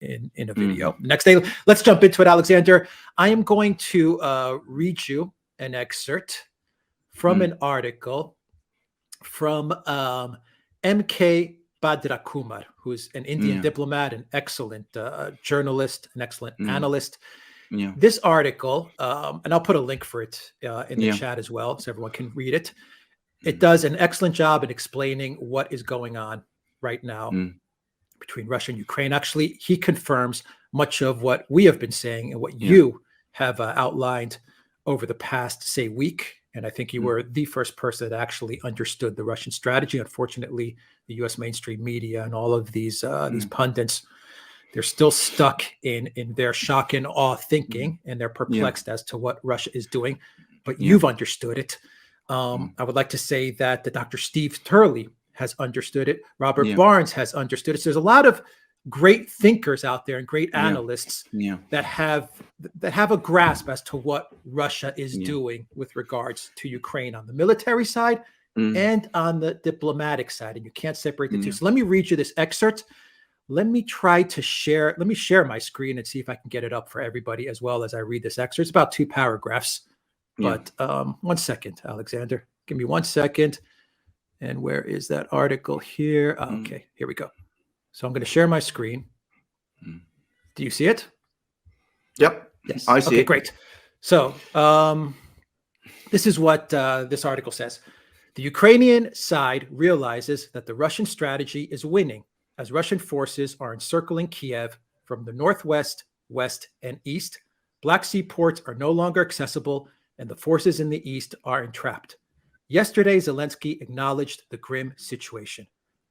in a video. Next day, let's jump into it, Alexander. I am going to read you an excerpt from an article from M.K. Badrakumar, who's an Indian diplomat, an excellent journalist, an excellent analyst. This article, and I'll put a link for it in the chat as well, so everyone can read it. It does an excellent job in explaining what is going on right now between Russia and Ukraine. Actually, he confirms much of what we have been saying and what you have outlined over the past, say, week. And I think you were the first person that actually understood the Russian strategy. Unfortunately, the U.S. mainstream media and all of these pundits, they're still stuck in their shock and awe thinking, and they're perplexed as to what Russia is doing. But you've understood it. I would like to say that the Dr. Steve Turley has understood it. Robert Barnes has understood it. So there's a lot of great thinkers out there and great analysts that have a grasp as to what Russia is doing with regards to Ukraine on the military side and on the diplomatic side. And you can't separate the two. So let me read you this excerpt. Let me share my screen and see if I can get it up for everybody as well as I read this excerpt. It's about 2 paragraphs. But 1 second, Alexander. Give me 1 second. And where is that article here? Okay, here we go. So I'm going to share my screen. Do you see it? Yep. Yes. I see it. Great. So this is what this article says. The Ukrainian side realizes that the Russian strategy is winning as Russian forces are encircling Kiev from the northwest, west, and east. Black Sea ports are no longer accessible, and the forces in the east are entrapped. Yesterday, Zelensky acknowledged the grim situation.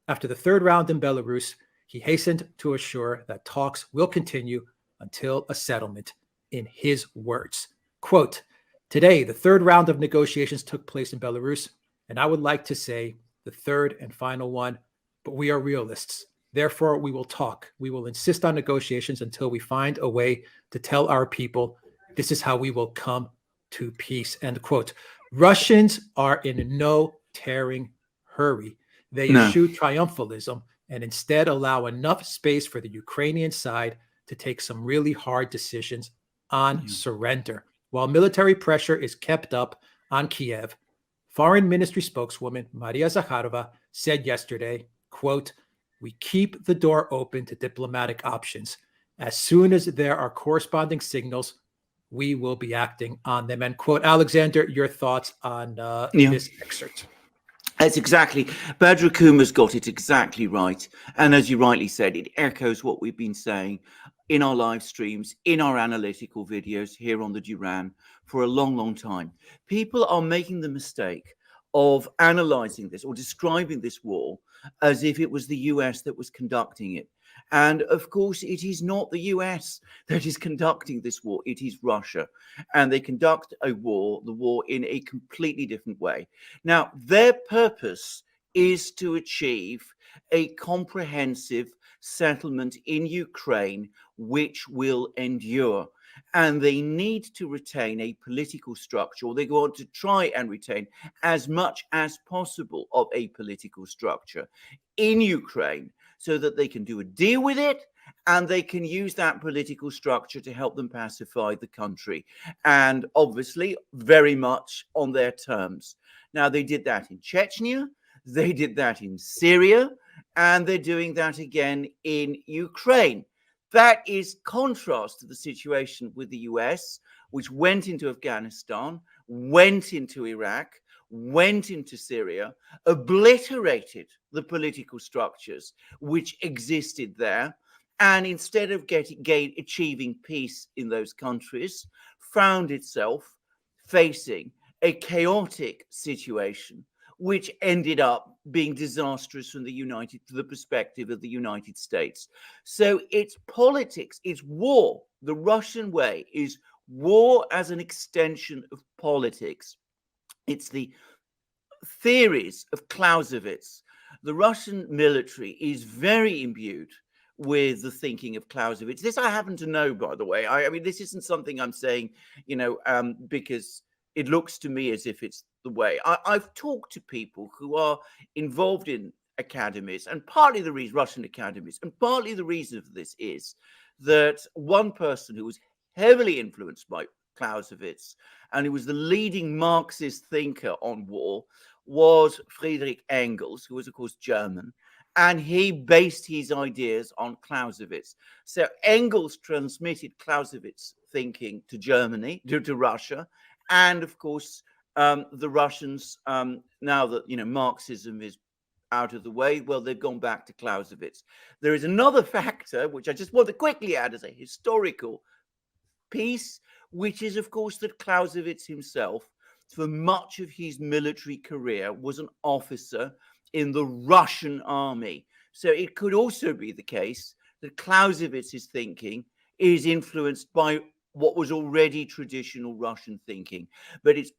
After the 3rd round in Belarus, he hastened to assure that talks will continue until a settlement. In his words, quote, "Today, the 3rd round of negotiations took place in Belarus, and I would like to say the 3rd and final one, but we are realists. Therefore, we will talk. We will insist on negotiations until we find a way to tell our people this is how we will come to peace," end quote. Russians are in no tearing hurry. They eschew triumphalism and instead allow enough space for the Ukrainian side to take some really hard decisions on surrender. While military pressure is kept up on Kiev, Foreign Ministry spokeswoman Maria Zakharova said yesterday, quote, "We keep the door open to diplomatic options. As soon as there are corresponding signals, we will be acting on them," end quote. Alexander, your thoughts on this excerpt? That's exactly. Badrakumar's got it exactly right. And as you rightly said, it echoes what we've been saying in our live streams, in our analytical videos here on the Duran for a long, long time. People are making the mistake of analyzing this or describing this war as if it was the US that was conducting it. And of course, it is not the US that is conducting this war. It is Russia. And they conduct the war in a completely different way. Now, their purpose is to achieve a comprehensive settlement in Ukraine, which will endure. And they need to retain a political structure, or they want to try and retain as much as possible of a political structure in Ukraine so that they can do a deal with it and they can use that political structure to help them pacify the country. And obviously, very much on their terms. Now, they did that in Chechnya, they did that in Syria, and they're doing that again in Ukraine. That is contrast to the situation with the US, which went into Afghanistan, went into Iraq, went into Syria, obliterated the political structures which existed there, and instead of achieving peace in those countries, found itself facing a chaotic situation which ended up being disastrous from the perspective of the United States. So it's politics, it's war. The Russian way is war as an extension of politics. It's the theories of Clausewitz. The Russian military is very imbued with the thinking of Clausewitz. This I happen to know, by the way. I mean, this isn't something I'm saying, because it looks to me as if it's the way. I've talked to people who are involved in academies, and partly the reason, Russian academies, and partly the reason for this is that one person who was heavily influenced by Clausewitz, and who was the leading Marxist thinker on war, was Friedrich Engels, who was, of course, German, and he based his ideas on Clausewitz. So Engels transmitted Clausewitz thinking to Germany, to Russia, and, of course, the Russians, now that, Marxism is out of the way, well, they've gone back to Clausewitz. There is another factor, which I just want to quickly add as a historical piece, which is, of course, that Clausewitz himself, for much of his military career, was an officer in the Russian army. So it could also be the case that Clausewitz's thinking is influenced by what was already traditional Russian thinking. But it's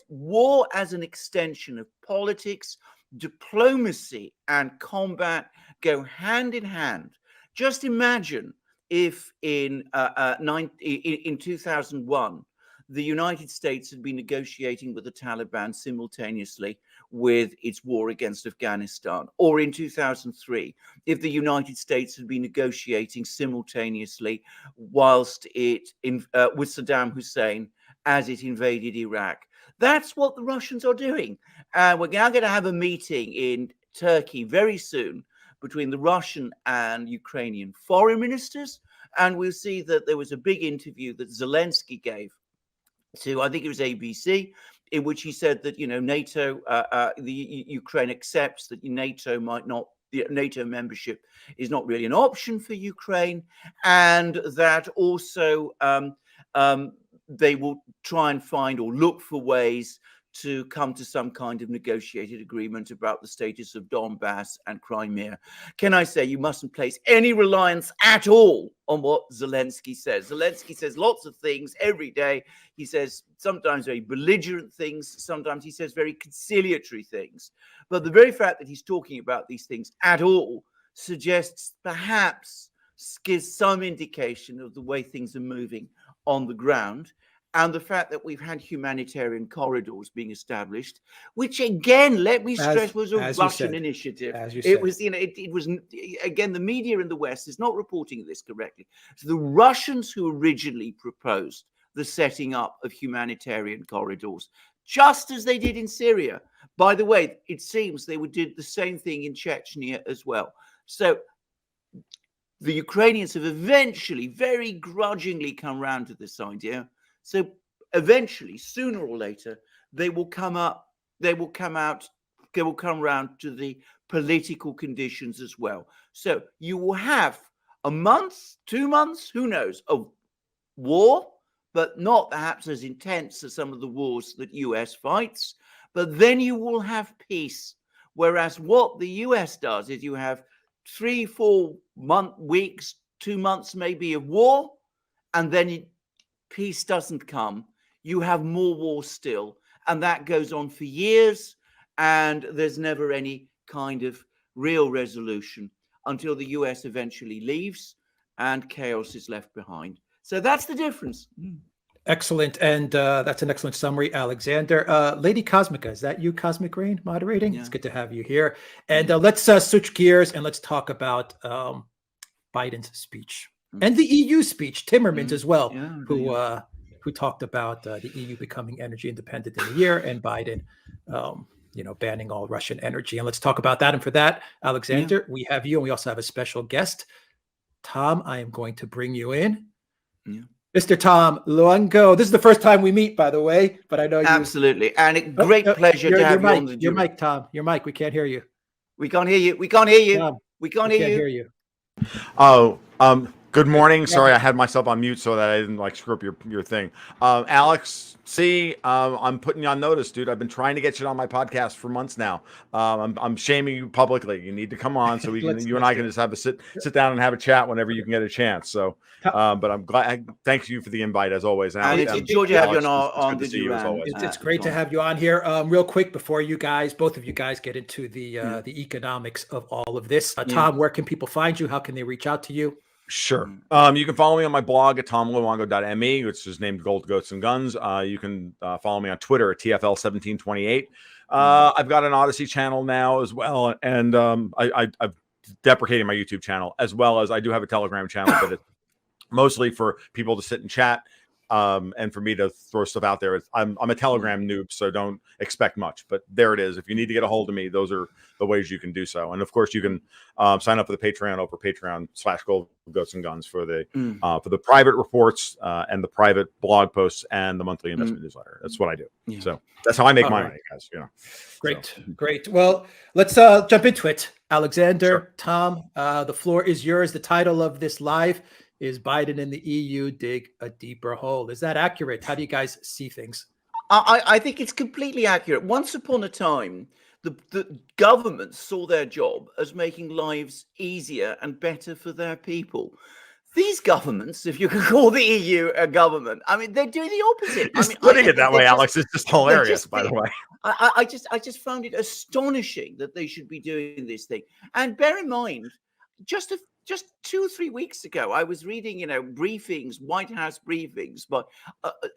war as an extension of politics, diplomacy, and combat go hand in hand. Just imagine if in 2001, the United States had been negotiating with the Taliban simultaneously with its war against Afghanistan, or in 2003, if the United States had been negotiating simultaneously whilst it with Saddam Hussein as it invaded Iraq. That's what the Russians are doing. We're now going to have a meeting in Turkey very soon between the Russian and Ukrainian foreign ministers, and we'll see that there was a big interview that Zelensky gave to, I think it was ABC, in which he said that, NATO, Ukraine accepts that NATO NATO membership is not really an option for Ukraine, and that also they will try and find or look for ways to come to some kind of negotiated agreement about the status of Donbass and Crimea. Can I say you mustn't place any reliance at all on what Zelensky says. Zelensky says lots of things every day. He says sometimes very belligerent things. Sometimes he says very conciliatory things. But the very fact that he's talking about these things at all suggests, perhaps, gives some indication of the way things are moving on the ground. And the fact that we've had humanitarian corridors being established, which again, let me stress, was a Russian initiative. It was, it was, again, the media in the West is not reporting this correctly. So the Russians who originally proposed the setting up of humanitarian corridors, just as they did in Syria. By the way, it seems they did the same thing in Chechnya as well. So the Ukrainians have eventually, very grudgingly, come round to this idea. So eventually, sooner or later, they will come round to the political conditions as well. So you will have a month, 2 months, who knows, of war, but not perhaps as intense as some of the wars that US fights. But then you will have peace. Whereas what the US does is you have 3-4 weeks, 2 months maybe of war, and then peace doesn't come. You have more war still, and that goes on for years, and there's never any kind of real resolution until the US eventually leaves and chaos is left behind. So that's the difference. Excellent. And that's an excellent summary, Alexander. Lady Cosmica, is that you, Cosmic Rain, moderating? Yeah. It's good to have you here. And let's switch gears and let's talk about Biden's speech. And the EU speech, Timmermans as well, who talked about the EU becoming energy independent in a year, and Biden, banning all Russian energy. And let's talk about that. And for that, Alexander, we have you, and we also have a special guest, Tom. I am going to bring you in, Mr. Tom Luongo. This is the first time we meet, by the way, but I know you absolutely, and a great pleasure to have you on the your mic, Tom. Your mic. We can't hear you. We can't hear you. We can't hear you. Tom, we can't hear you. Oh, good morning. Sorry, I had myself on mute so that I didn't screw up your thing. Alex, I'm putting you on notice, dude. I've been trying to get you on my podcast for months now. I'm shaming you publicly. You need to come on so we can, you and I can just have a sit down and have a chat whenever you can get a chance. So, but I'm glad. Thank you for the invite as always. And it's enjoyed to have you on the duran. It's great to have you on here. Real quick before you guys, both of you guys, get into the economics of all of this. Tom, where can people find you? How can they reach out to you? Sure. You can follow me on my blog at tomluongo.me, which is named Gold, Goats, and Guns. You can follow me on Twitter at TFL1728. I've got an Odyssey channel now as well, and I've deprecated my YouTube channel, as well as I do have a Telegram channel, but it's mostly for people to sit and chat, and for me to throw stuff out there. I'm a Telegram noob, so don't expect much. But there it is. If you need to get a hold of me, those are the ways you can do so. And of course, you can sign up for the Patreon over Patreon/GoatsAndGuns for the private reports and the private blog posts and the monthly investment newsletter. That's what I do. Yeah. So that's how I make my money, guys. Great. Well, let's jump into it. Alexander, Sure. Tom, the floor is yours. The title of this live is Biden and the EU dig a deeper hole. Is that accurate? How do you guys see things? I think it's completely accurate. Once upon a time, the governments saw their job as making lives easier and better for their people. These governments, if you can call the EU a government, I mean, they're doing the opposite. Putting it that way, Alex, is just hilarious, by the way. I just found it astonishing that they should be doing this thing. And bear in mind, just 2 or 3 weeks ago, I was reading, briefings, White House briefings by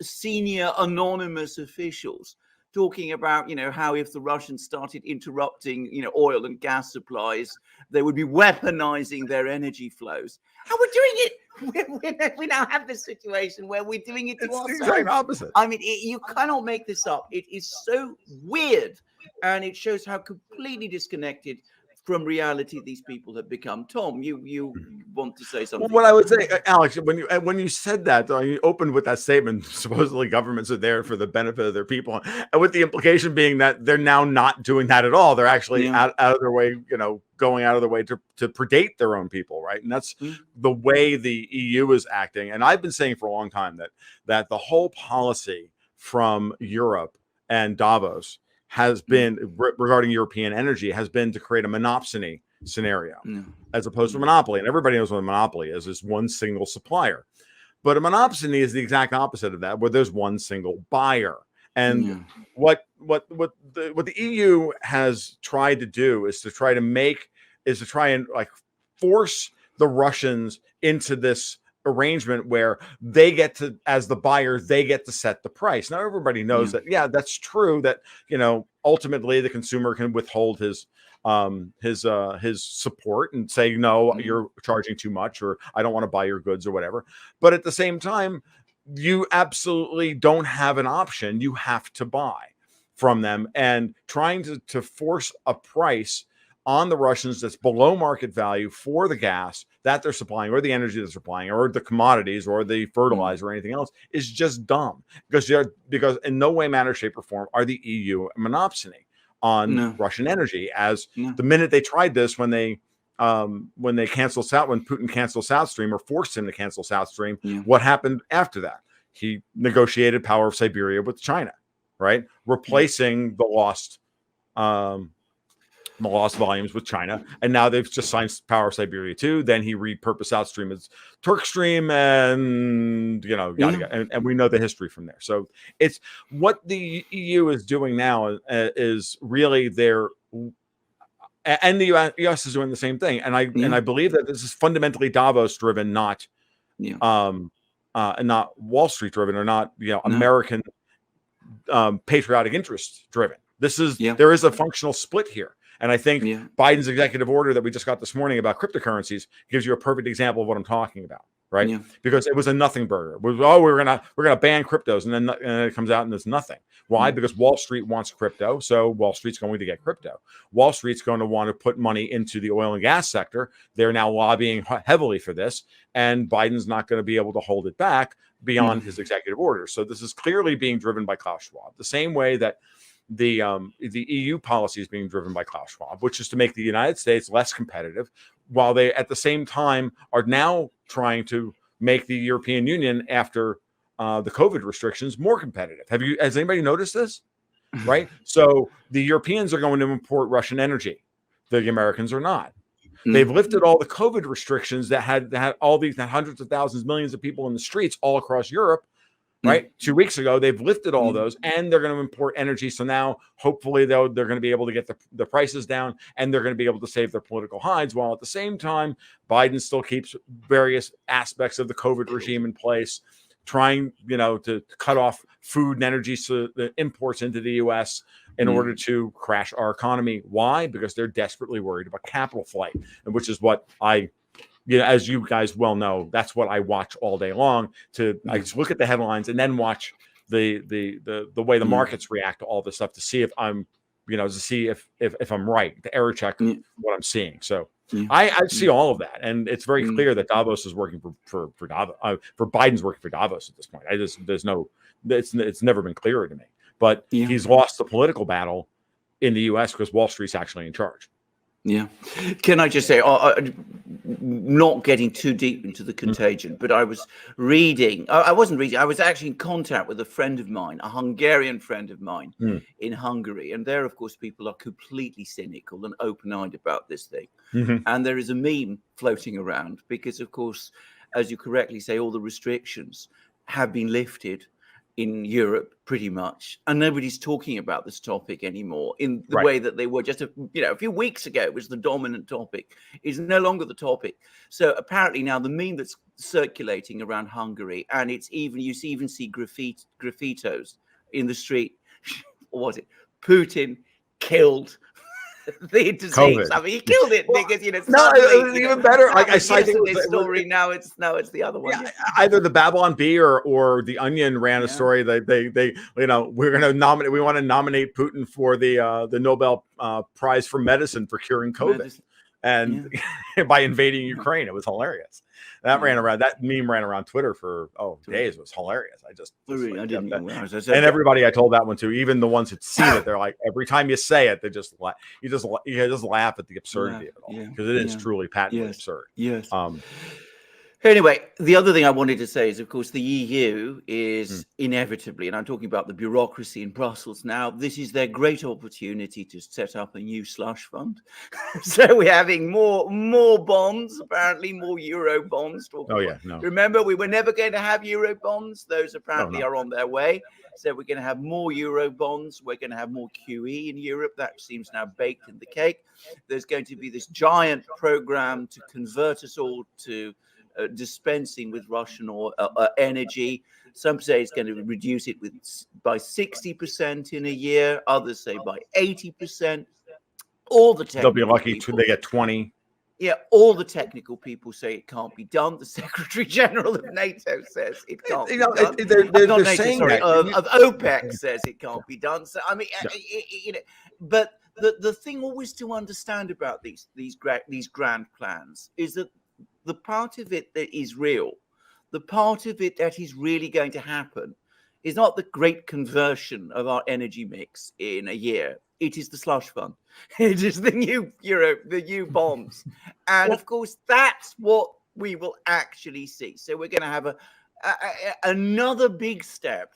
senior anonymous officials talking about, how if the Russians started interrupting, oil and gas supplies, they would be weaponizing their energy flows. And we're doing it. We now have this situation where we're doing it to ourselves. It's the exact opposite. I mean, you cannot make this up. It is so weird, and it shows how completely disconnected from reality these people have become. Tom, you want to say something? Well, what I would say, Alex, when you said that, you opened with that statement, supposedly governments are there for the benefit of their people, and with the implication being that they're now not doing that at all. They're actually out of their way, going out of their way to predate their own people, right? And that's the way the EU is acting. And I've been saying for a long time that the whole policy from Europe and Davos has been regarding European energy has been to create a monopsony scenario as opposed to monopoly. And everybody knows what a monopoly is one single supplier. But a monopsony is the exact opposite of that, where there's one single buyer. And what the EU has tried to do is to try and like force the Russians into this arrangement where they get to, as the buyer, they get to set the price. Now everybody knows that that's true, that ultimately the consumer can withhold his support and say, no, you're charging too much, or I don't want to buy your goods, or whatever. But at the same time, you absolutely don't have an option. You have to buy from them, and trying to force a price on the Russians that's below market value for the gas that they're supplying, or the energy they're supplying, or the commodities, or the fertilizer, or anything else, is just dumb. Because in no way, manner, shape, or form are the EU a monopsony on Russian energy. As the minute they tried this, when Putin canceled South Stream, or forced him to cancel South Stream, what happened after that? He negotiated Power of Siberia with China, right? Replacing the lost volumes with China, and now they've just signed Power of Siberia 2. Then he repurposed South Stream as Turk Stream, and and we know the history from there. So it's what the EU is doing now is really and the US is doing the same thing. And I believe that this is fundamentally Davos driven, not not Wall Street driven, or not American patriotic interest driven. This is there is a functional split here. And I think Biden's executive order that we just got this morning about cryptocurrencies gives you a perfect example of what I'm talking about, right? Yeah. Because it was a nothing burger. It was, we're gonna ban cryptos, and then it comes out and there's nothing. Why? Because Wall Street wants crypto, so Wall Street's going to get crypto. Wall Street's going to want to put money into the oil and gas sector. They're now lobbying heavily for this, and Biden's not going to be able to hold it back beyond his executive order. So this is clearly being driven by Klaus Schwab, the same way that the EU policy is being driven by Klaus Schwab, which is to make the United States less competitive, while they at the same time are now trying to make the European Union, after the COVID restrictions, more competitive. Has anybody noticed this? Right? So the Europeans are going to import Russian energy. The Americans are not. They've lifted all the COVID restrictions that had all these hundreds of thousands, millions of people in the streets all across Europe. Right. 2 weeks ago, they've lifted all those, and they're going to import energy. So now, hopefully, they're going to be able to get the prices down, and they're going to be able to save their political hides. While at the same time, Biden still keeps various aspects of the COVID regime in place. trying, to cut off food and energy the imports into the U.S. in order to crash our economy. Why? Because they're desperately worried about capital flight, and which is what as you guys well know, that's what I watch all day long. I just look at the headlines and then watch the way the markets react to all this stuff to see if I'm, if I'm right, to error check what I'm seeing. So I see all of that, and it's very clear that Davos is working for Davos, for Biden's working for Davos at this point. It's never been clearer to me. But he's lost the political battle in the U.S. because Wall Street's actually in charge. Yeah. Can I just say, not getting too deep into the contagion, but I was reading, I wasn't reading, I was actually in contact with a friend of mine, a Hungarian friend of mine in Hungary. And there, of course, people are completely cynical and open-eyed about this thing. And there is a meme floating around because, of course, as you correctly say, all the restrictions have been lifted in Europe pretty much, and nobody's talking about this topic anymore in the way that they were just a few weeks ago. It was the dominant topic. It's no longer the topic. So apparently now the meme that's circulating around Hungary, and you even see graffitos in the street. What was it? Putin killed the disease. COVID. I mean, he killed it because it was even better. Like I cited this story. Now it's the other one. Yeah, either the Babylon Bee or the Onion ran a story. They we're going to nominate. We want to nominate Putin for the Nobel Prize for Medicine for curing COVID, and by invading Ukraine. It was hilarious. That meme ran around Twitter for days. It was hilarious. I didn't know. And everybody I told that one to, even the ones who'd seen it, they're like, every time you say it, they just laugh. You just laugh at the absurdity of it all, because it is truly patently absurd. Yes. Anyway, the other thing I wanted to say is, of course, the EU is inevitably, and I'm talking about the bureaucracy in Brussels now, this is their great opportunity to set up a new slush fund. So we're having more bonds, apparently more Euro bonds. Remember, we were never going to have Euro bonds. Those apparently are on their way. So we're going to have more Euro bonds. We're going to have more QE in Europe. That seems now baked in the cake. There's going to be this giant program to convert us all to dispensing with Russian energy. Some say it's going to reduce it by 60% in a year. Others say by 80%. All the they'll be lucky they get 20. Yeah, all the technical people say it can't be done. The Secretary General of NATO says it can't be done. They're saying that. Of OPEC says it can't be done. So I mean, but the thing always to understand about these grand plans is that the part of it that is real, the part of it that is really going to happen, is not the great conversion of our energy mix in a year. It is the slush fund. It is the new new bonds. And of course, that's what we will actually see. So we're going to have another big step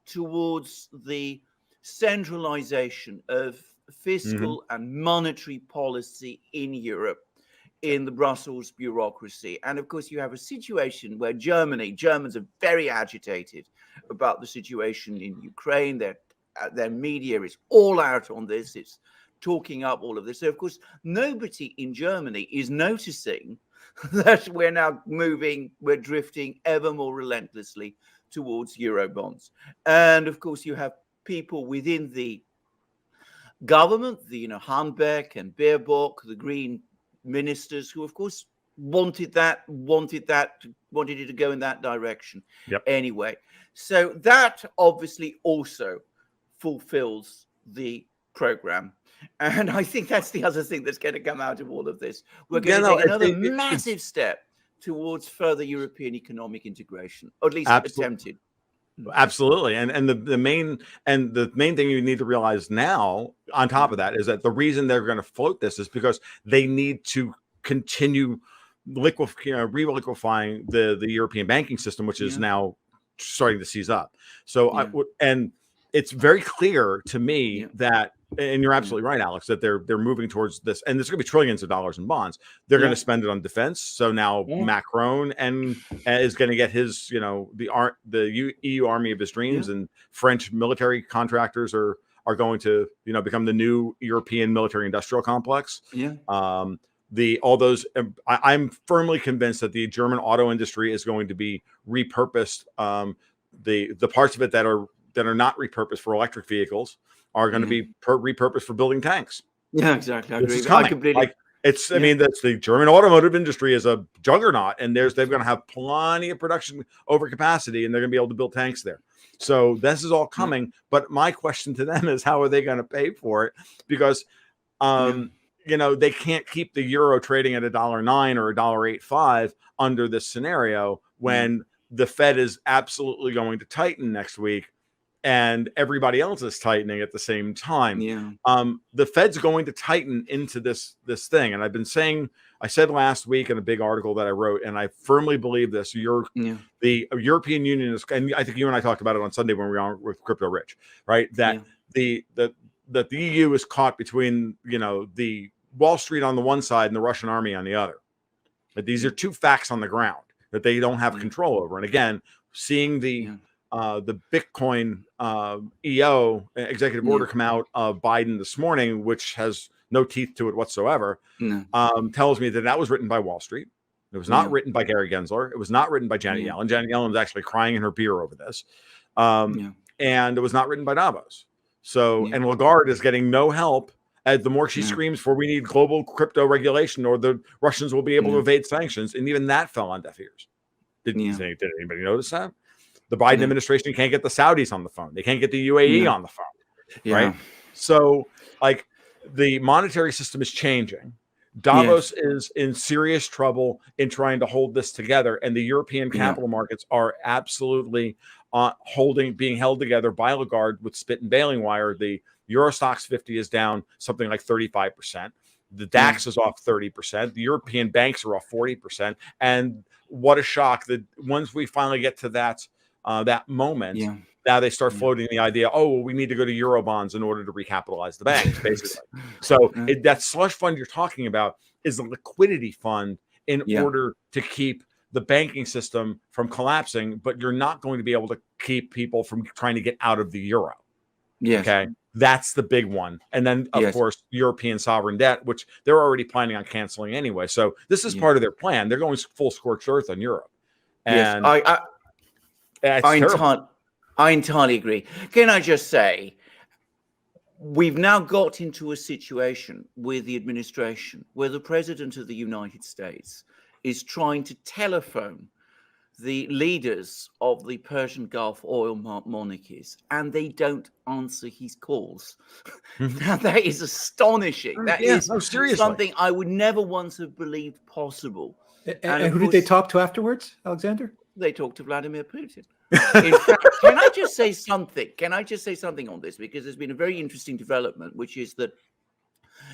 towards the centralization of fiscal and monetary policy in Europe, in the Brussels bureaucracy. And of course, you have a situation where Germans are very agitated about the situation in Ukraine. Their media is all out on this. It's talking up all of this. So of course, nobody in Germany is noticing that we're drifting ever more relentlessly towards Eurobonds. And of course, you have people within the government, Hahnbeck and Baerbock, the Green ministers, who of course wanted it to go in that direction anyway. So that obviously also fulfills the program. And I think that's the other thing that's going to come out of all of this. We're going to take another massive step towards further European economic integration, or at least attempted. Absolutely. And the main thing you need to realize now on top of that is that the reason they're going to float this is because they need to continue re-liquefying the European banking system, which is now starting to seize up. So and it's very clear to me that, and you're absolutely right, Alex, that they're moving towards this, and there's going to be trillions of dollars in bonds. They're going to spend it on defense. So now Macron is going to get his, the EU army of his dreams, and French military contractors are going to, become the new European military industrial complex. all those. I'm firmly convinced that the German auto industry is going to be repurposed. The parts of it that are not repurposed for electric vehicles are going to be repurposed for building tanks. Yeah, exactly. I This agree. is coming. I completely. Like, I mean, that's the German automotive industry is a juggernaut, and they're going to have plenty of production over capacity, and they're going to be able to build tanks there. So this is all coming. But my question to them is, how are they going to pay for it? Because, they can't keep the euro trading at $1.09 or $1.85 under this scenario when the Fed is absolutely going to tighten next week, and everybody else is tightening at the same time. The Fed's going to tighten into this thing. And I said last week in a big article that I wrote, and I firmly believe this, the European Union is, and I think you and I talked about it on Sunday when we were on with Crypto Rich, right? That the EU is caught between, the Wall Street on the one side and the Russian army on the other. But these are two facts on the ground that they don't have control over. And again, seeing the Bitcoin EO executive order come out of Biden this morning, which has no teeth to it whatsoever, tells me that was written by Wall Street. It was not written by Gary Gensler. It was not written by Janet Yellen. Janet Yellen was actually crying in her beer over this. And it was not written by Davos. So, and Lagarde is getting no help. As the more she screams for, we need global crypto regulation, or the Russians will be able to evade sanctions, and even that fell on deaf ears. Did anybody notice that? The Biden administration can't get the Saudis on the phone. They can't get the UAE on the phone, right? So, like, the monetary system is changing. Davos is in serious trouble in trying to hold this together, and the European capital markets are absolutely being held together by Lagarde with spit and baling wire. The Eurostoxx 50 is down something like 35%. The DAX is off 30%. The European banks are off 40%. And what a shock that once we finally get to that moment, now they start floating the idea, we need to go to Euro bonds in order to recapitalize the banks, basically. So that slush fund you're talking about is a liquidity fund in order to keep the banking system from collapsing, but you're not going to be able to keep people from trying to get out of the euro. Okay. That's the big one. And then, of course, European sovereign debt, which they're already planning on canceling anyway. So this is part of their plan. They're going full scorched earth on Europe. And I entirely agree. Can I just say, we've now got into a situation with the administration where the president of the United States is trying to telephone the leaders of the Persian Gulf oil monarchies, and they don't answer his calls. Now, that is astonishing. That is something I would never once have believed possible. And who did they talk to afterwards, Alexander? They talked to Vladimir Putin. In fact, can I just say something? Can I just say something on this? Because there's been a very interesting development, which is that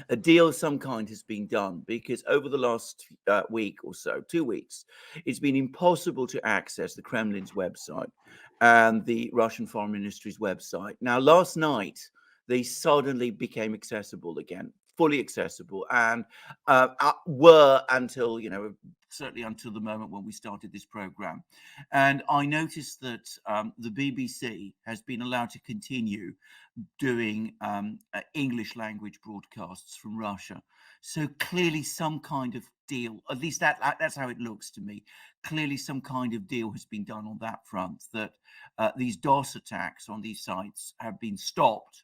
a deal of some kind has been done, because over the last week or so, 2 weeks, it's been impossible to access the Kremlin's website and the Russian Foreign Ministry's website. Now, last night, they suddenly became accessible again, fully accessible, and were until, certainly until the moment when we started this program. And I noticed that the BBC has been allowed to continue doing English language broadcasts from Russia. So clearly some kind of deal, at least that's how it looks to me. Clearly some kind of deal has been done on that front, that these DOS attacks on these sites have been stopped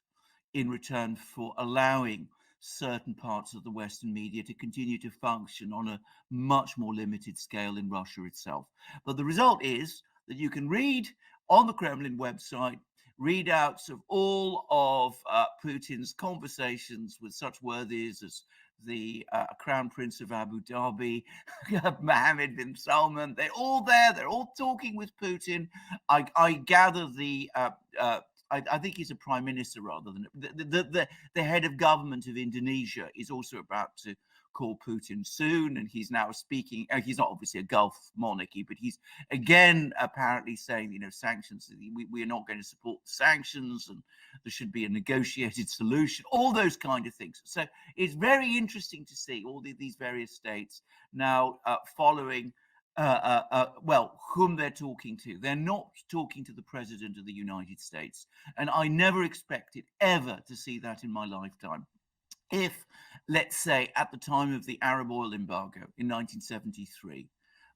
in return for allowing certain parts of the Western media to continue to function on a much more limited scale in Russia itself. But the result is that you can read on the Kremlin website readouts of all of Putin's conversations with such worthies as the Crown Prince of Abu Dhabi, Mohammed bin Salman. They're all there. They're all talking with Putin. I gather I think he's a prime minister rather than the head of government of Indonesia is also about to call Putin soon, and he's now speaking. He's not obviously a Gulf monarchy, but he's again apparently saying, sanctions. We are not going to support sanctions, and there should be a negotiated solution. All those kind of things. So it's very interesting to see all these various states now following. Whom they're talking to. They're not talking to the president of the United States. And I never expected ever to see that in my lifetime. if, let's say, at the time of the Arab oil embargo in 1973,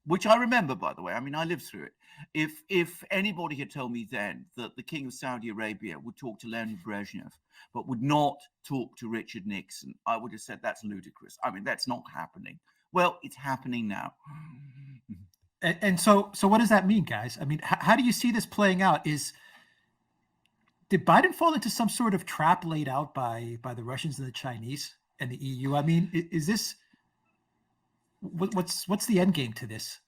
which I remember, by the way, I mean, I lived through it. If anybody had told me then that the King of Saudi Arabia would talk to Leonid Brezhnev, but would not talk to Richard Nixon, I would have said that's ludicrous. I mean, that's not happening. Well, it's happening now. And so what does that mean, guys? I mean, how do you see this playing out? Did Biden fall into some sort of trap laid out by the Russians and the Chinese and the EU? I mean, is this what's the end game to this?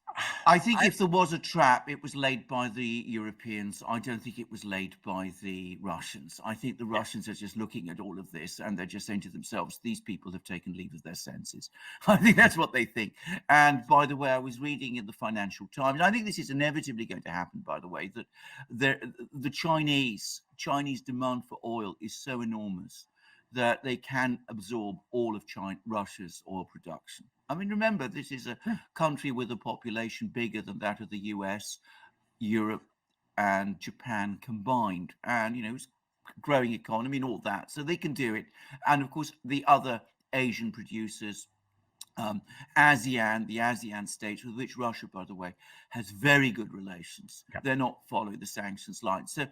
I think if there was a trap, it was laid by the Europeans. I don't think it was laid by the Russians. I think the Russians are just looking at all of this and they're just saying to themselves, these people have taken leave of their senses. I think that's what they think. And by the way, I was reading in the Financial Times, and I think this is inevitably going to happen, by the way, that the Chinese demand for oil is so enormous that they can absorb all of Russia's oil production. I mean, remember, this is a country with a population bigger than that of the US, Europe, and Japan combined. And, it's a growing economy and all that. So they can do it. And of course, the other Asian producers, the ASEAN states, with which Russia, by the way, has very good relations. Yep. They're not following the sanctions line. So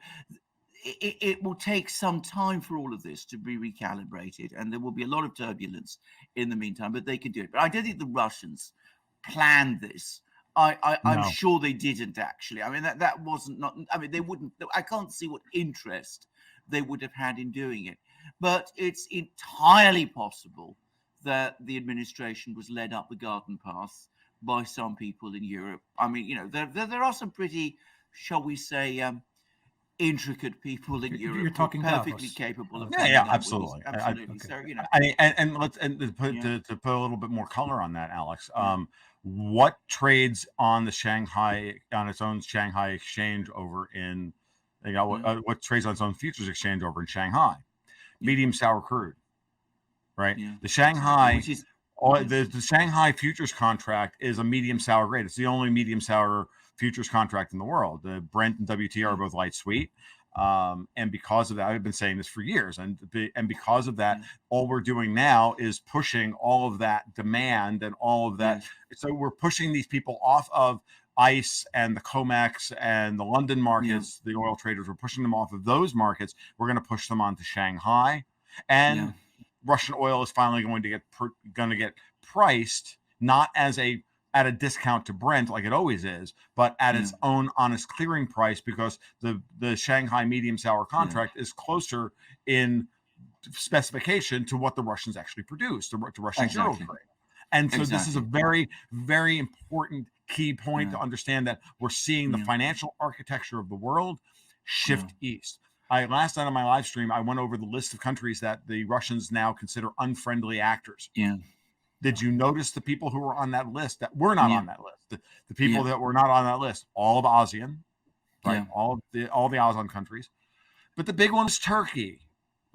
it will take some time for all of this to be recalibrated, and there will be a lot of turbulence in the meantime, but they can do it. But I don't think the Russians planned this. I'm sure they didn't, actually. I mean, that wasn't they wouldn't. I can't see what interest they would have had in doing it. But it's entirely possible that the administration was led up the garden path by some people in Europe. I mean, there are some pretty, shall we say, intricate people in Europe. You're talking perfectly capable of. Absolutely. Absolutely. Okay. So, to put a little bit more color on that, Alex. What trades on its own Shanghai exchange over in, what trades on its own futures exchange over in Shanghai? Medium sour crude, right? Yeah. The Shanghai, the Shanghai futures contract is a medium sour grade. It's the only medium sour futures contract in the world. The Brent and WTI are both light sweet. And because of that, I've been saying this for years. And because of that, all we're doing now is pushing all of that demand and all of that. So we're pushing these people off of ICE and the COMEX and the London markets, the oil traders. We're pushing them off of those markets. We're going to push them onto Shanghai. And Russian oil is finally going to get priced not at a discount to Brent like it always is, but at its own honest clearing price, because the Shanghai medium sour contract is closer in specification to what the Russians actually produce, to Russian euro trade. And so this is a very, very important key point to understand, that we're seeing the financial architecture of the world shift east. Last night on my live stream, I went over the list of countries that the Russians now consider unfriendly actors. Did you notice the people who were on that list that were not on that list? The people that were not on that list, all of ASEAN, right? All the ASEAN countries. But the big one is Turkey.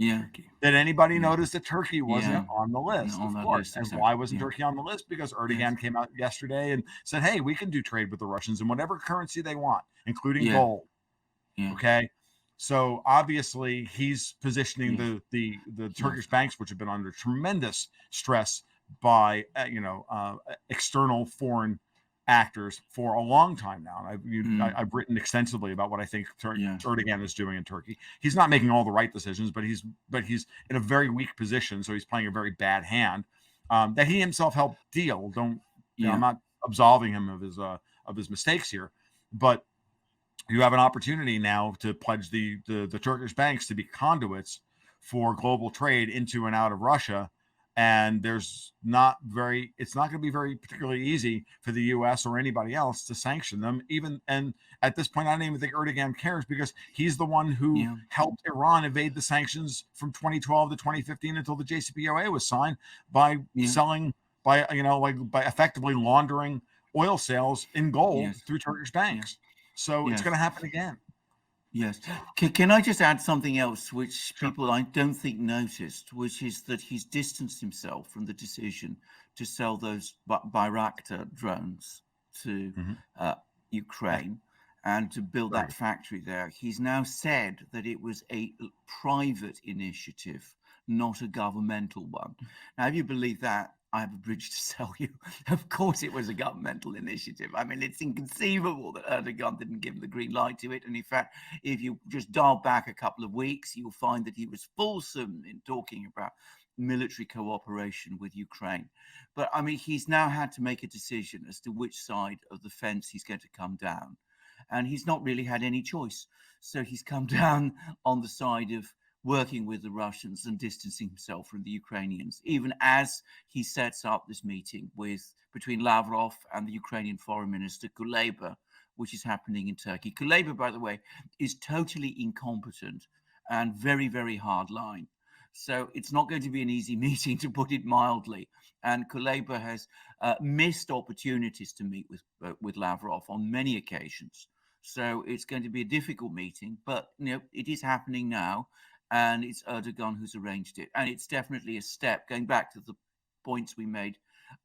Turkey. Did anybody notice that Turkey wasn't on the list? Of course. And why wasn't Turkey on the list? Because Erdogan came out yesterday and said, hey, we can do trade with the Russians in whatever currency they want, including gold. Okay. So obviously he's positioning the Turkish banks, which have been under tremendous stress by external foreign actors for a long time now. And I've written extensively about what I think Erdogan is doing in Turkey. He's not making all the right decisions, but he's in a very weak position, so he's playing a very bad hand that he himself helped deal. I'm not absolving him of his mistakes here, but you have an opportunity now to pledge the Turkish banks to be conduits for global trade into and out of Russia. And it's not going to be very particularly easy for the U.S. or anybody else to sanction them. And at this point, I don't even think Erdogan cares, because he's the one who helped Iran evade the sanctions from 2012 to 2015 until the JCPOA was signed, by selling, by effectively laundering oil sales in gold through Turkish banks. So it's going to happen again. Yes. Can I just add something else, which people I don't think noticed, which is that he's distanced himself from the decision to sell those Bayraktar drones to Ukraine and to build that factory there. He's now said that it was a private initiative, not a governmental one. Now, if you believe that, I have a bridge to sell you. Of course, it was a governmental initiative. I mean, it's inconceivable that Erdogan didn't give the green light to it. And in fact, if you just dial back a couple of weeks, you'll find that he was fulsome in talking about military cooperation with Ukraine. But I mean, he's now had to make a decision as to which side of the fence he's going to come down. And he's not really had any choice. So he's come down on the side of working with the Russians and distancing himself from the Ukrainians, even as he sets up this meeting between Lavrov and the Ukrainian Foreign Minister Kuleba, which is happening in Turkey. Kuleba, by the way, is totally incompetent and very, very hard line. So it's not going to be an easy meeting, to put it mildly. And Kuleba has missed opportunities to meet with Lavrov on many occasions. So it's going to be a difficult meeting, but it is happening now. And it's Erdogan who's arranged it. And it's definitely a step, going back to the points we made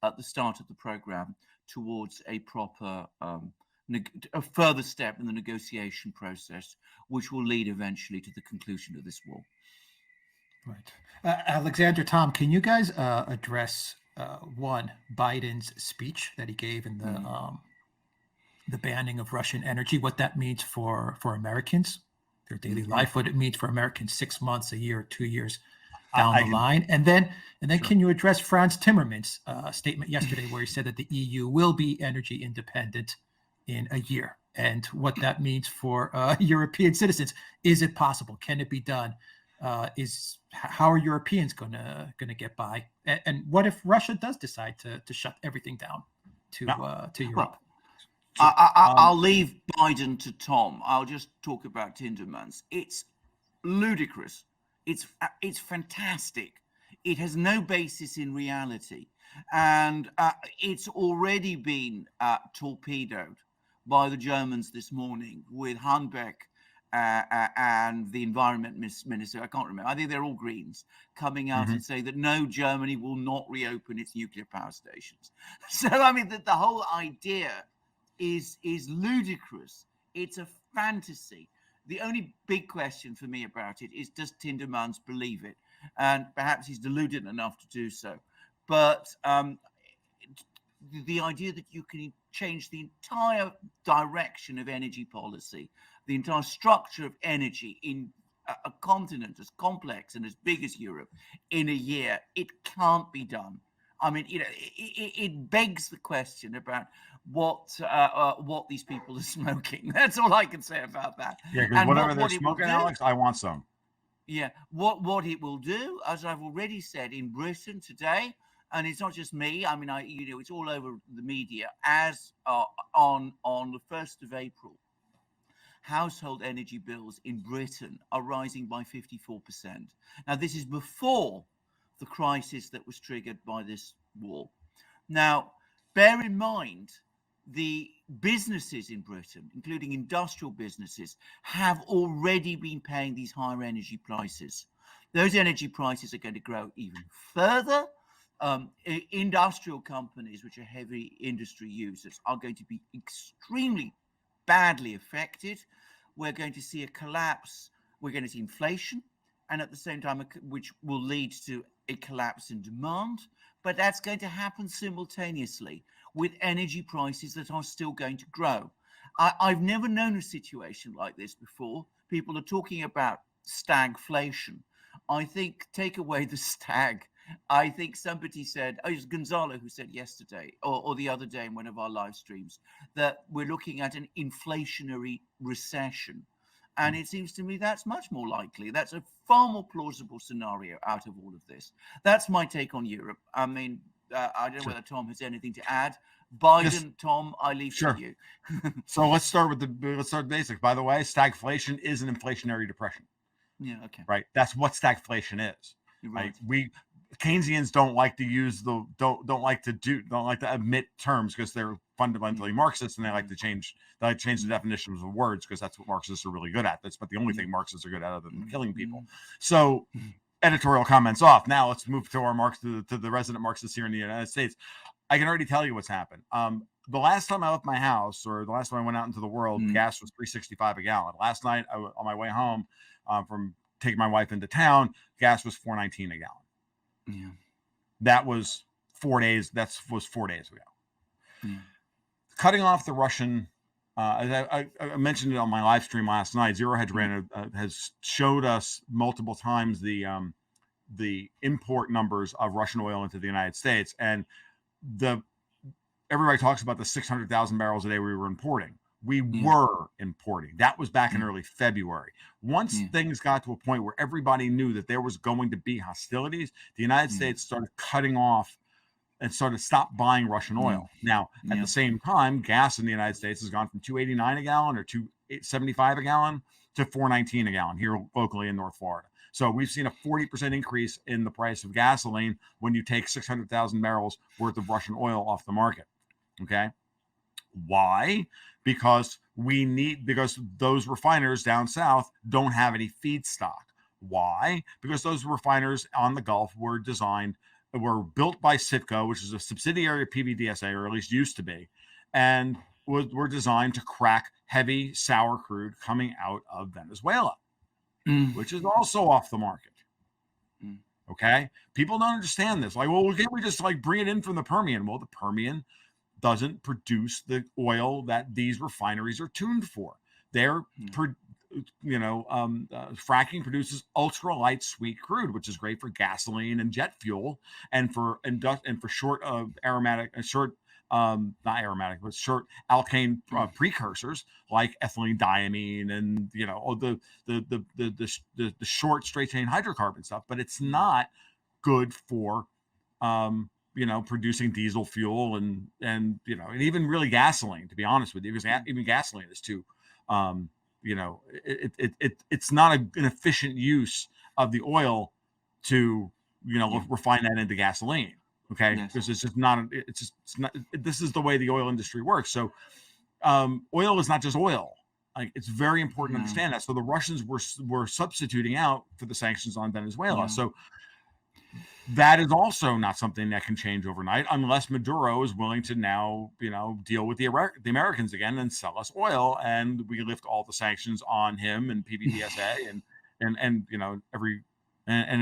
at the start of the program, towards a proper, a further step in the negotiation process, which will lead eventually to the conclusion of this war. Right. Alexander, Tom, can you guys address Biden's speech that he gave in the banning of Russian energy, what that means for Americans, their daily life, what it means for Americans 6 months, a year, 2 years down the line. And then sure. Can you address Franz Timmermans' statement yesterday where he said that the EU will be energy independent in a year, and what that means for European citizens? Is it possible? Can it be done? How are Europeans gonna get by? And what if Russia does decide to shut everything down to Europe? Well, I'll leave Biden to Tom. I'll just talk about Tindemans. It's ludicrous. It's fantastic. It has no basis in reality. And it's already been torpedoed by the Germans this morning with Habeck and the environment minister, I can't remember, I think they're all Greens, coming out and saying that no, Germany will not reopen its nuclear power stations. So, I mean, the whole idea is ludicrous. It's a fantasy. The only big question for me about it is, does Tindemans believe it? And perhaps he's deluded enough to do so. But the idea that you can change the entire direction of energy policy, the entire structure of energy in a continent as complex and as big as Europe in a year, it can't be done. I mean, it begs the question about what these people are smoking. That's all I can say about that. Yeah, because whatever they're smoking, Alex, I want some. Yeah, what it will do, as I've already said, in Britain today, and it's not just me. I mean, it's all over the media. As on the 1st of April, household energy bills in Britain are rising by 54%. Now, this is before the crisis that was triggered by this war. Now, bear in mind, the businesses in Britain, including industrial businesses, have already been paying these higher energy prices. Those energy prices are going to grow even further. Industrial companies, which are heavy industry users, are going to be extremely badly affected. We're going to see a collapse. We're going to see inflation, and at the same time, which will lead to a collapse in demand. But that's going to happen simultaneously with energy prices that are still going to grow. I've never known a situation like this before. People are talking about stagflation. I think, take away the stag. I think somebody said, it was Gonzalo who said yesterday or the other day in one of our live streams, that we're looking at an inflationary recession. And it seems to me that's much more likely. That's a far more plausible scenario out of all of this. That's my take on Europe. I mean, I don't know whether Tom has anything to add. Biden, Tom, I leave to you. So let's start with the basics. By the way, stagflation is an inflationary depression. Yeah, okay. Right. That's what stagflation is. You're right. Keynesians don't like to admit terms because they're fundamentally Marxist, and they like to change the definitions of words because that's what Marxists are really good at. That's but the only thing Marxists are good at other than killing people. So editorial comments off. Now let's move to our to the resident Marxists here in the United States. I can already tell you what's happened. The last time I left my house, or the last time I went out into the world, gas was $3.65 a gallon. Last night, on my way home from take my wife into town, gas was $4.19 a gallon. Yeah. That was 4 days. That was 4 days ago. Yeah. Cutting off the Russian. I mentioned it on my live stream last night. Zero Hedge has showed us multiple times the import numbers of Russian oil into the United States, and everybody talks about the 600,000 barrels a day we were importing. We were importing. That was back in early February. Once things got to a point where everybody knew that there was going to be hostilities, the United States started cutting off and stopped buying Russian oil. Now, at the same time, gas in the United States has gone from $2.89 a gallon or $2.75 a gallon to $4.19 a gallon here locally in North Florida. So we've seen a 40% increase in the price of gasoline when you take 600,000 barrels worth of Russian oil off the market. Okay. Why? Because those refiners down south don't have any feedstock. Why? Because those refiners on the Gulf were built by Citgo, which is a subsidiary of PBDSA, or at least used to be, and were designed to crack heavy sour crude coming out of Venezuela, which is also off the market. Okay? People don't understand this. Like, well, can't we just bring it in from the Permian? Well, the Permian doesn't produce the oil that these refineries are tuned for. Fracking produces ultralight sweet crude, which is great for gasoline and jet fuel, and for short alkane precursors like ethylene diamine and the short straight chain hydrocarbon stuff. But it's not good for producing diesel fuel and even really gasoline, to be honest with you, because even gasoline is too it's not an efficient use of the oil to refine that into gasoline. Okay, because it's not. This is the way the oil industry works. So oil is not just oil. Like, it's very important to understand that. So the Russians were substituting out for the sanctions on Venezuela. So that is also not something that can change overnight unless Maduro is willing to now, deal with the Americans again and sell us oil, and we lift all the sanctions on him and PBDSA and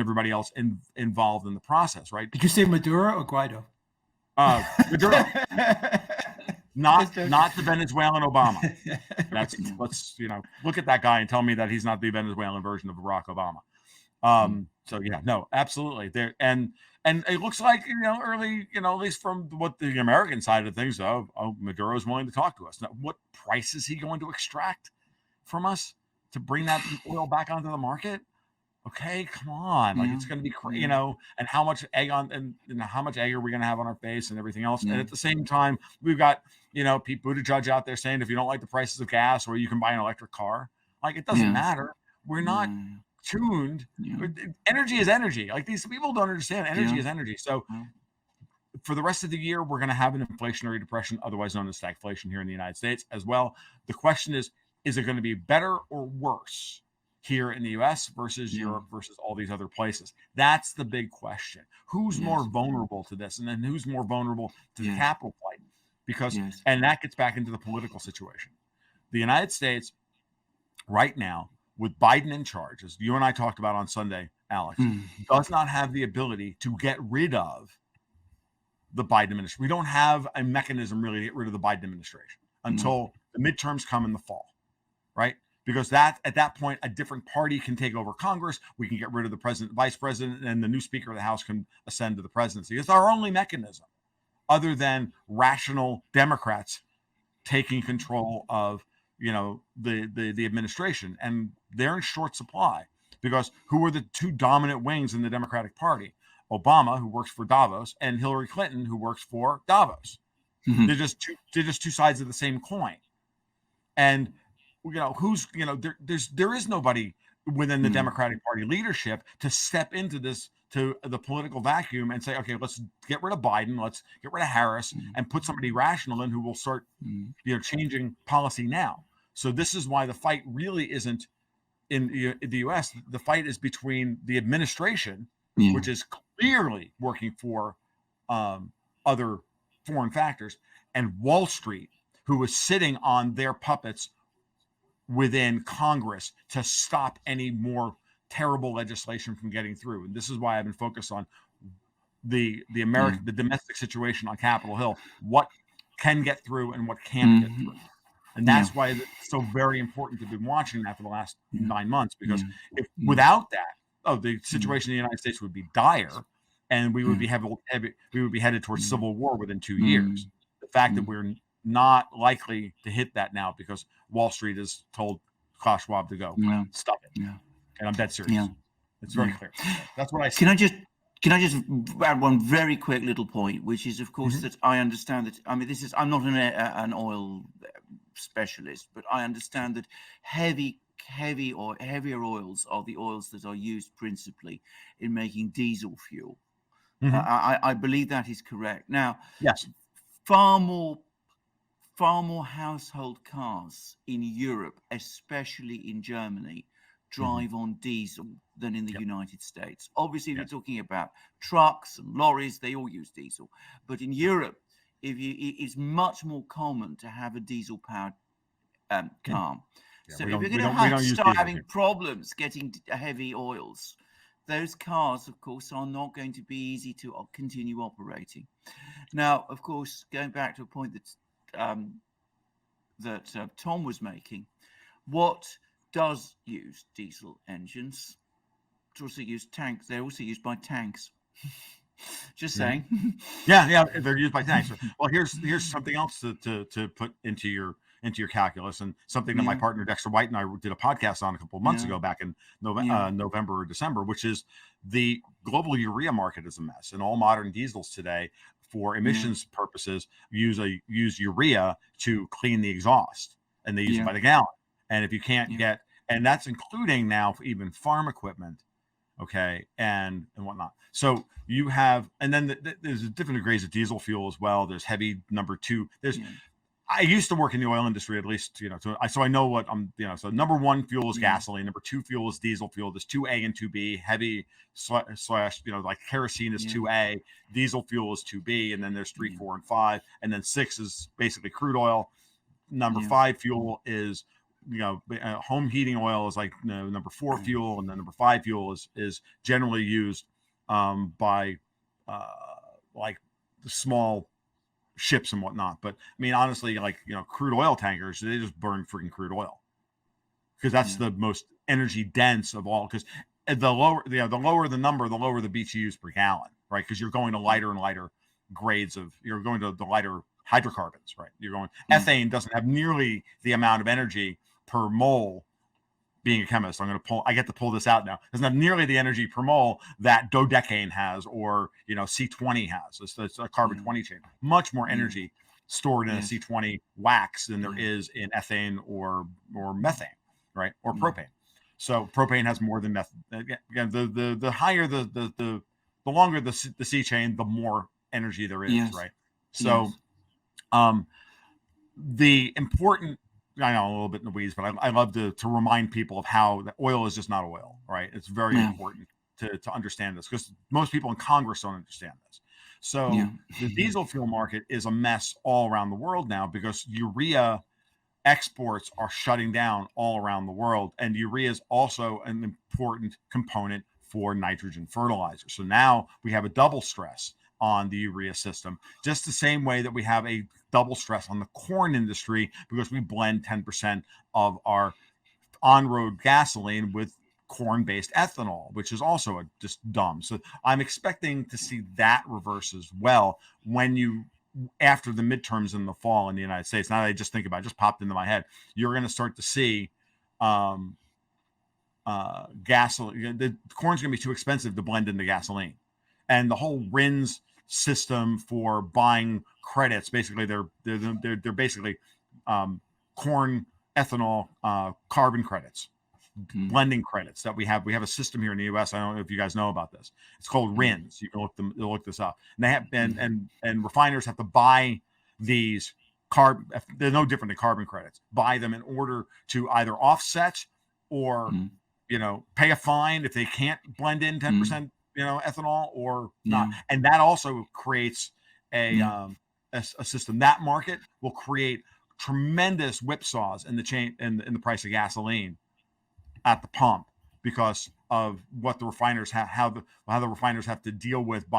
everybody else involved in the process, right? Did you say Maduro or Guaido? Maduro, not the Venezuelan Obama. Let's look at that guy and tell me that he's not the Venezuelan version of Barack Obama. So no, absolutely. There and it looks like early, at least from what the American side of things, Maduro is willing to talk to us. Now, what price is he going to extract from us to bring that oil back onto the market? Okay, come on, it's going to be and how much egg how much egg are we going to have on our face and everything else? And at the same time, we've got Pete Buttigieg out there saying if you don't like the prices of gas, or you can buy an electric car. Like, it doesn't matter. We're not tuned. Energy is energy. Like, these people don't understand energy is energy. So for the rest of the year, we're going to have an inflationary depression, otherwise known as stagflation, here in the United States as well. The question is it going to be better or worse here in the US versus Europe versus all these other places? That's the big question. Who's more vulnerable to this? And then who's more vulnerable to the capital flight? Because and that gets back into the political situation. The United States right now, with Biden in charge, as you and I talked about on Sunday, Alex, does not have the ability to get rid of the Biden administration. We don't have a mechanism really to get rid of the Biden administration until the midterms come in the fall, right? Because at that point, a different party can take over Congress. We can get rid of the president, vice president, and the new Speaker of the House can ascend to the presidency. It's our only mechanism, other than rational Democrats taking control of the administration, and they're in short supply because who are the two dominant wings in the Democratic Party? Obama, who works for Davos, and Hillary Clinton, who works for Davos. They're just two sides of the same coin. And there is nobody within the Democratic Party leadership to step into the political vacuum and say, okay, let's get rid of Biden, let's get rid of Harris, and put somebody rational in who will start changing policy now. So this is why the fight really isn't in the US. The fight is between the administration, which is clearly working for other foreign factors, and Wall Street, who is sitting on their puppets within Congress to stop any more terrible legislation from getting through. And this is why I've been focused on the domestic situation on Capitol Hill, what can get through and what can't get through. And that's why it's so very important to be watching that for the last 9 months, because if without that, the situation in the United States would be dire, and we would be headed towards civil war within 2 years. The fact that we're not likely to hit that now because Wall Street has told Klaus Schwab to go, stop it. And I'm dead serious. It's very clear. That's what I see. Can I just add one very quick little point, which is, of course, that I understand that, I'm not an oil specialist, but I understand that heavier oils are the oils that are used principally in making diesel fuel. I believe that is correct. Now, yes, far more household cars in Europe, especially in Germany, drive on diesel than in the United States. Obviously, if you're talking about trucks and lorries, they all use diesel. But in Europe, it's much more common to have a diesel-powered car. So if you're going to start having problems getting heavy oils, those cars, of course, are not going to be easy to continue operating. Now, of course, going back to a point that Tom was making, what does use diesel engines? It's also used tanks. They're also used by tanks. Just saying. Yeah, they're used by tanks. Well, here's something else to put into your calculus, and something that my partner Dexter White and I did a podcast on a couple of months ago, back in November or December, which is the global urea market is a mess, and all modern diesels today, for emissions purposes, use urea to clean the exhaust, and they use it by the gallon. And if you can't get, and that's including now even farm equipment, and whatnot. So you have, and then there's different degrees of diesel fuel as well. There's heavy number 2. There's I used to work in the oil industry, at least, so I know what I'm, so number 1 fuel is gasoline. Number 2 fuel is diesel fuel. There's 2A and 2B. Heavy slash, like kerosene is 2A. Diesel fuel is 2B. And then there's 3, 4, and 5. And then 6 is basically crude oil. Number 5 fuel is, home heating oil is like number 4 fuel. And then number 5 fuel is generally used by like the small ships and whatnot. But I mean, honestly, like, crude oil tankers, they just burn freaking crude oil, because that's the most energy dense of all. Because the lower the number, the lower the BTUs per gallon, right? Because you're going to lighter and lighter grades you're going to the lighter hydrocarbons, right? You're going, ethane doesn't have nearly the amount of energy per mole. Being a chemist, I get to pull this out now. Doesn't have nearly the energy per mole that dodecane has, or C20 has. It's a carbon 20 chain. Much more energy stored in a C20 wax than there is in ethane or methane, right? Or propane. So propane has more than methane. Again, the higher the longer the C chain, the more energy there is, right? So, the important, I know, a little bit in the weeds, but I love to remind people of how that oil is just not oil, right? It's very important to understand this, because most people in Congress don't understand this. So the diesel fuel market is a mess all around the world now, because urea exports are shutting down all around the world. And urea is also an important component for nitrogen fertilizer. So now we have a double stress on the urea system, just the same way that we have a double stress on the corn industry, because we blend 10% of our on-road gasoline with corn-based ethanol, which is also just dumb. So I'm expecting to see that reverse as well after the midterms in the fall in the United States. Now that I just think about it, just popped into my head, you're going to start to see gasoline. The corn's going to be too expensive to blend into gasoline. And the whole RINs system for buying credits, basically they're basically corn ethanol carbon credits, blending credits that we have. We have a system here in the U.S. I don't know if you guys know about this. It's called RINs. You can look this up. And they have and refiners have to buy these they're no different than carbon credits. Buy them in order to either offset or pay a fine if they can't blend in 10%. Ethanol or not. And that also creates a system. That market will create tremendous whipsaws in the chain in the price of gasoline at the pump, because of what the refiners have, how the refiners have to deal with buying